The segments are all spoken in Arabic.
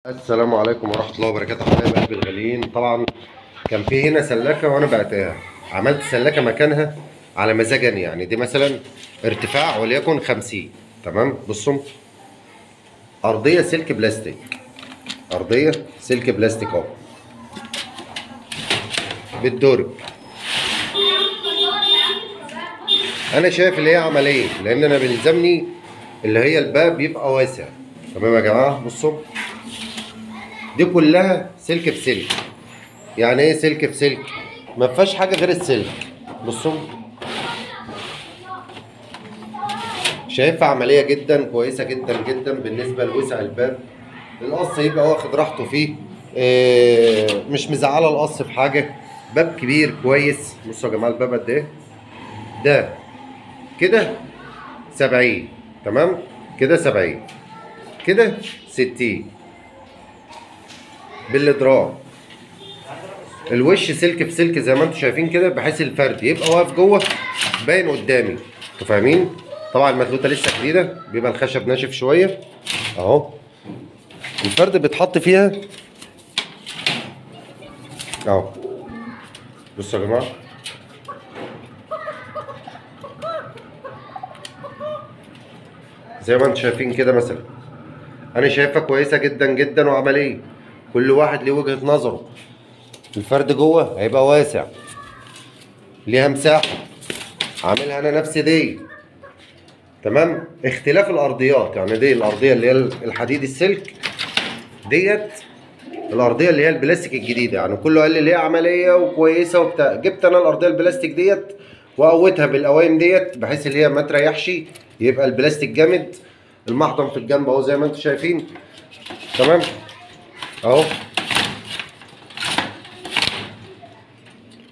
السلام عليكم ورحمة الله وبركاته حبايب قلبي الغاليين. طبعا كان في هنا سلاكة وأنا بعتها، عملت سلاكة مكانها على مزاجني. يعني دي مثلا ارتفاع وليكن 50. تمام. بصوا، أرضية سلك بلاستيك، أرضية سلك بلاستيك أهو بالدرج. أنا شايف اللي هي عملية، لأن أنا بيلزمني اللي هي الباب يبقى واسع. تمام يا جماعة. بصوا دي كلها سلك في سلك. يعني ايه سلك في سلك؟ ما فيهاش حاجه غير السلك. بصوا، شايفها عمليه جدا كويسه جدا جدا بالنسبه لوسع الباب. القص يبقى واخد راحته فيه، مش مزعله القص في حاجه. باب كبير كويس. بصوا يا جماعه الباب قد ايه ده كده؟ 70. تمام كده 70، كده 60 بالادراج. الوش سلك في سلك زي ما انتم شايفين كده، بحيث الفرد يبقى واقف جوه باين قدامي. انتوا فاهمين؟ طبعا المخلوطه لسه جديده، بيبقى الخشب ناشف شويه اهو. الفرد بيتحط فيها اهو. بصوا يا جماعه، زي ما انتم شايفين كده مثلا. انا شايفها كويسه جدا جدا وعمليه. كل واحد ليه وجهه نظره. الفرد جوه هيبقى واسع، ليها مساحه، عاملها انا نفسي دي. تمام. اختلاف الارضيات، يعني دي الارضيه اللي هي الحديد السلك، ديت الارضيه اللي هي البلاستيك الجديده. يعني كله قال لي اللي هي عمليه وكويسه وبتاع. جبت انا الارضيه البلاستيك ديت وقوتها بالقوايم ديت، بحيث اللي هي ما تريحش، يبقى البلاستيك جامد. المحضن في الجنب اهو زي ما انتم شايفين. تمام اهو.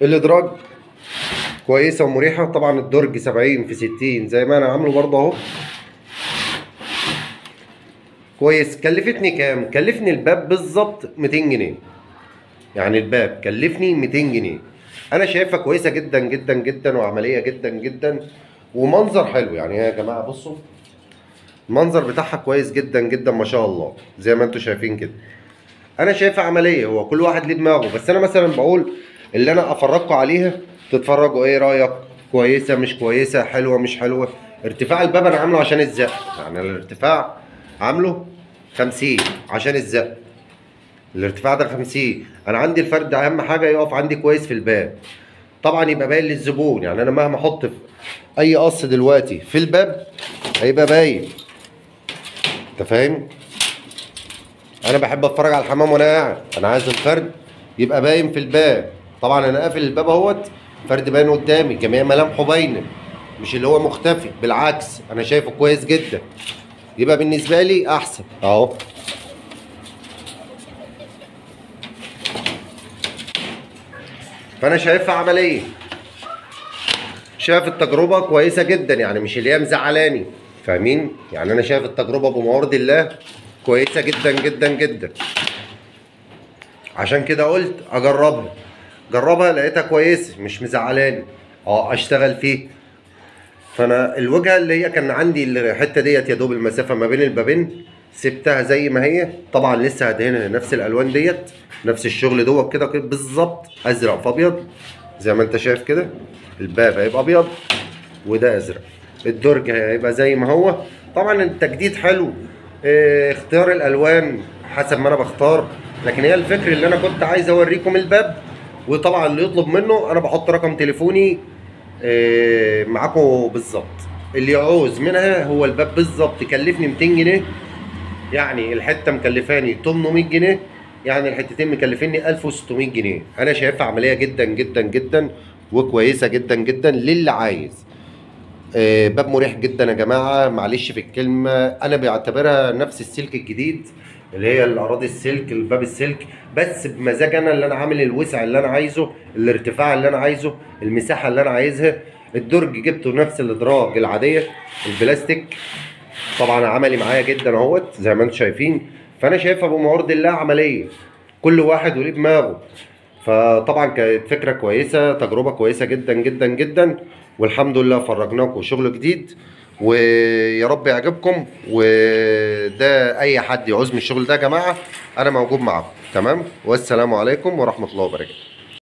الادراج كويسه ومريحه. طبعا الدرج 70 في 60 زي ما انا عامله برضه اهو كويس. كلفتني كام؟ كلفني الباب بالظبط 200 جنيه. يعني الباب كلفني 200 جنيه. انا شايفها كويسه جدا جدا جدا وعمليه جدا جدا ومنظر حلو. يعني يا جماعه بصوا، المنظر بتاعها كويس جدا جدا ما شاء الله زي ما انتم شايفين كده. انا شايفها عمليه. هو كل واحد ليه دماغه، بس انا مثلا بقول اللي انا افرجكم عليها تتفرجوا. ايه رايك؟ كويسه مش كويسه؟ حلوه مش حلوه؟ ارتفاع الباب انا عامله عشان الزق. يعني الارتفاع عامله 50 عشان الزق. الارتفاع ده 50. انا عندي الفرد اهم حاجه يقف عندي كويس في الباب. طبعا يبقى باين للزبون. يعني انا مهما احط في اي قص دلوقتي في الباب هيبقى باين. انت فاهم؟ انا بحب اتفرج على الحمام وانا قاعد. انا عايز الفرد يبقى باين في الباب. طبعا انا قافل الباب اهوت، فرد باين قدامي، جميع ملامحه باينه، مش اللي هو مختفي. بالعكس انا شايفه كويس جدا. يبقى بالنسبه لي احسن اهو. فانا شايفها عمليه. شايف التجربه كويسه جدا، يعني مش اللي هي مزعلاني. فاهمين؟ يعني انا شايف التجربه بموارد الله كويسه جدا جدا جدا. عشان كده قلت اجربها. جربها لقيتها كويسه مش مزعلاني، اشتغل فيه. فانا الوجهه اللي هي كان عندي الحته ديت يا دوب المسافه ما بين البابين سبتها زي ما هي. طبعا لسه هدهنها نفس الالوان ديت، نفس الشغل دوت كده كده بالظبط، ازرق في ابيض زي ما انت شايف كده. الباب هيبقى ابيض وده ازرق. الدرج هيبقى زي ما هو. طبعا التجديد حلو، اختيار الالوان حسب ما انا بختار. لكن هي الفكر اللي انا كنت عايز اوريكم الباب. وطبعا اللي يطلب منه انا بحط رقم تليفوني معاكم بالظبط. اللي يعوز منها هو الباب بالظبط. كلفني 200 جنيه، يعني الحته مكلفاني 800 جنيه، يعني الحتتين مكلفيني 1600 جنيه. انا شايفها عمليه جدا جدا جدا وكويسه جدا جدا للي عايز. باب مريح جدا يا جماعه. معلش في الكلمه، انا بعتبرها نفس السلك الجديد اللي هي الاراضي السلك، الباب السلك، بس بمزاج انا اللي انا عامل الوسع اللي انا عايزه، الارتفاع اللي انا عايزه، المساحه اللي انا عايزها. الدرج جبته نفس الادراج العاديه البلاستيك. طبعا عملي معايا جدا اهوت زي ما انتم شايفين. فانا شايفها بمعرض الله عمليه. كل واحد وليه دماغه. فطبعا كانت فكره كويسه، تجربه كويسه جدا جدا جدا. والحمد لله فرجناكم شغل جديد، ويا رب يعجبكم. وده اي حد يعوز من الشغل ده يا جماعه انا موجود معاكم. تمام، والسلام عليكم ورحمه الله وبركاته.